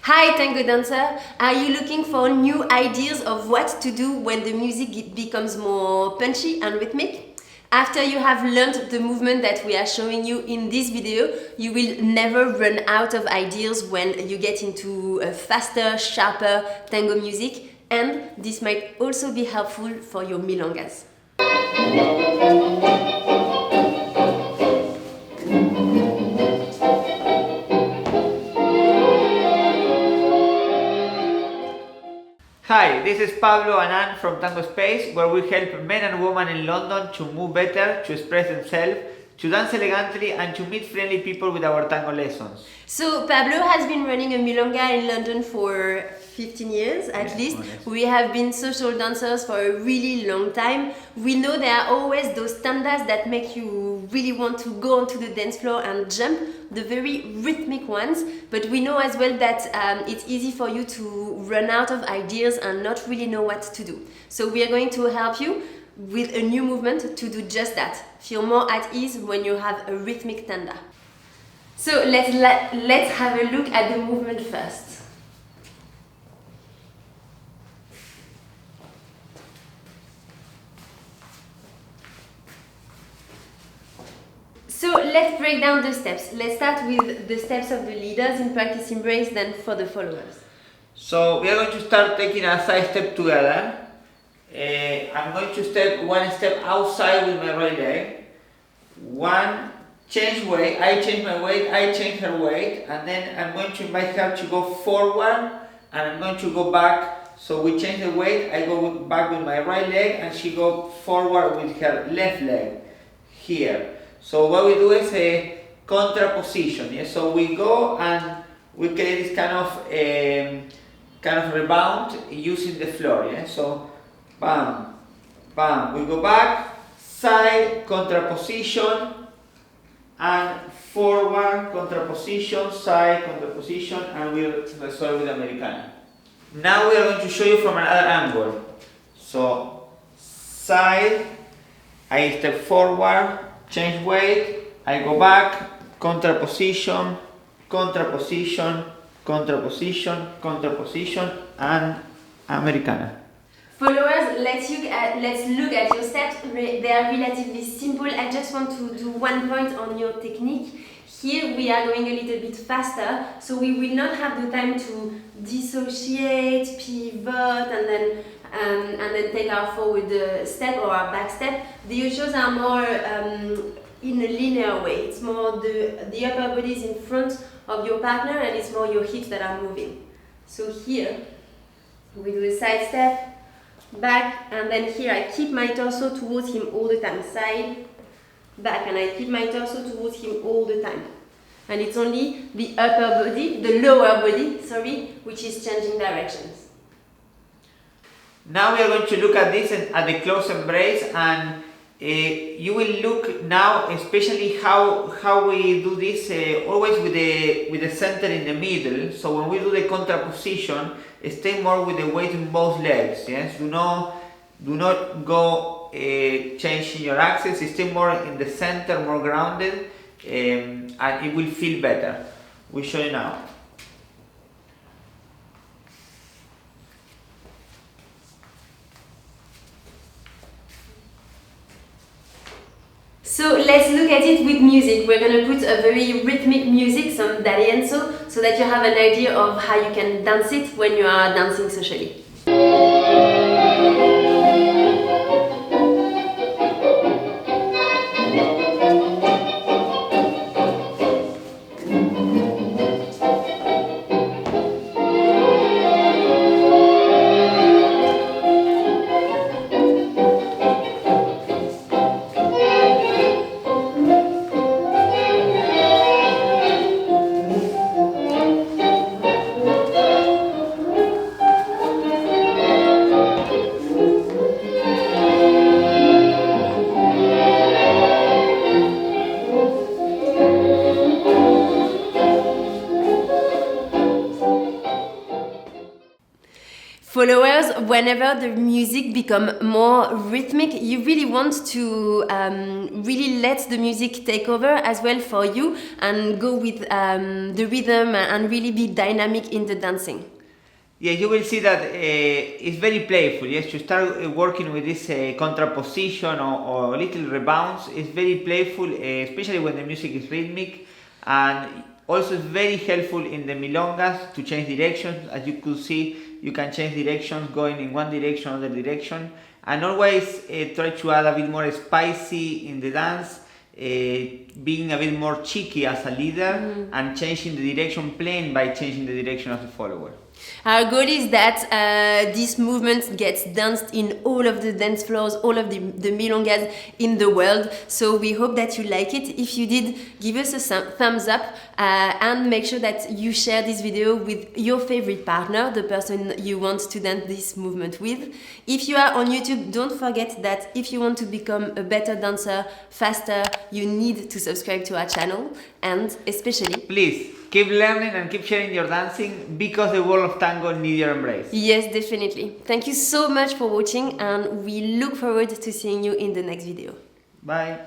Hi Tango dancer, are you looking for new ideas of what to do when the music becomes more punchy and rhythmic? After you have learned the movement that we are showing you in this video, you will never run out of ideas when you get into a faster, sharper tango music, and this might also be helpful for your milongas. Hi, this is Pablo and Anne from Tango Space, where we help men and women in London to move better, to express themselves, to dance elegantly, and to meet friendly people with our tango lessons. So Pablo has been running a milonga in London for 15 years at least. We have been social dancers for a really long time. We know there are always those tandas that make you really want to go onto the dance floor and jump, the very rhythmic ones, but we know as well that it's easy for you to run out of ideas and not really know what to do. So we are going to help you with a new movement to do just that. Feel more at ease when you have a rhythmic tanda. So let's have a look at the movement first. So let's break down the steps. Let's start with the steps of the leaders in practice embrace, then for the followers. So we are going to start taking a side step together. I'm going to step one step outside with my right leg. One, change weight, I change my weight, I change her weight, and then I'm going to invite her to go forward and I'm going to go back. So we change the weight, I go back with my right leg and she go forward with her left leg here. So what we do is a contraposition. Yeah? So we go and we create this kind of rebound using the floor. Yeah? So bam, bam, we go back, side, contraposition, and forward, contraposition, side, contraposition, and we'll resolve with Americana. Now we are going to show you from another angle. So side, I step forward, change weight, I go back, contraposition, contraposition, contraposition, contraposition, and Americana. Followers, let's look at your steps. They are relatively simple. I just want to do one point on your technique. Here we are going a little bit faster, so we will not have the time to dissociate, pivot, and then take our forward step or our back step. The shows are more in a linear way. It's more the upper body is in front of your partner, and it's more your hips that are moving. So here we do a side step, back, and then here I keep my torso towards him all the time, side, back, and I keep my torso towards him all the time. And it's only the lower body, which is changing directions. Now we are going to look at this at the close embrace, and you will look now especially how we do this always with the center in the middle. So when we do the contraposition, stay more with the weight in both legs. Yes, do not go changing your axis. Stay more in the center, more grounded, and it will feel better. We'll show you now. So let's look at it with music. We're going to put a very rhythmic music, some d'Arienzo, so that you have an idea of how you can dance it when you are dancing socially. Followers, whenever the music become more rhythmic, you really want to really let the music take over as well for you and go with the rhythm and really be dynamic in the dancing. Yeah, you will see that it's very playful. Yes, you start working with this contraposition or little rebounds. It's very playful, especially when the music is rhythmic, and also it's very helpful in the milongas to change directions. As you could see, you can change directions going in one direction, other direction, and always try to add a bit more spicy in the dance. Being a bit more cheeky as a leader and changing the direction, playing by changing the direction of the follower. Our goal is that this movement gets danced in all of the dance floors, all of the milongas in the world. So we hope that you like it. If you did, give us a thumbs up and make sure that you share this video with your favorite partner, the person you want to dance this movement with. If you are on YouTube, don't forget that if you want to become a better dancer faster, you need to subscribe to our channel, and especially, please keep learning and keep sharing your dancing, because the world of tango needs your embrace. Yes, definitely. Thank you so much for watching, and we look forward to seeing you in the next video. Bye.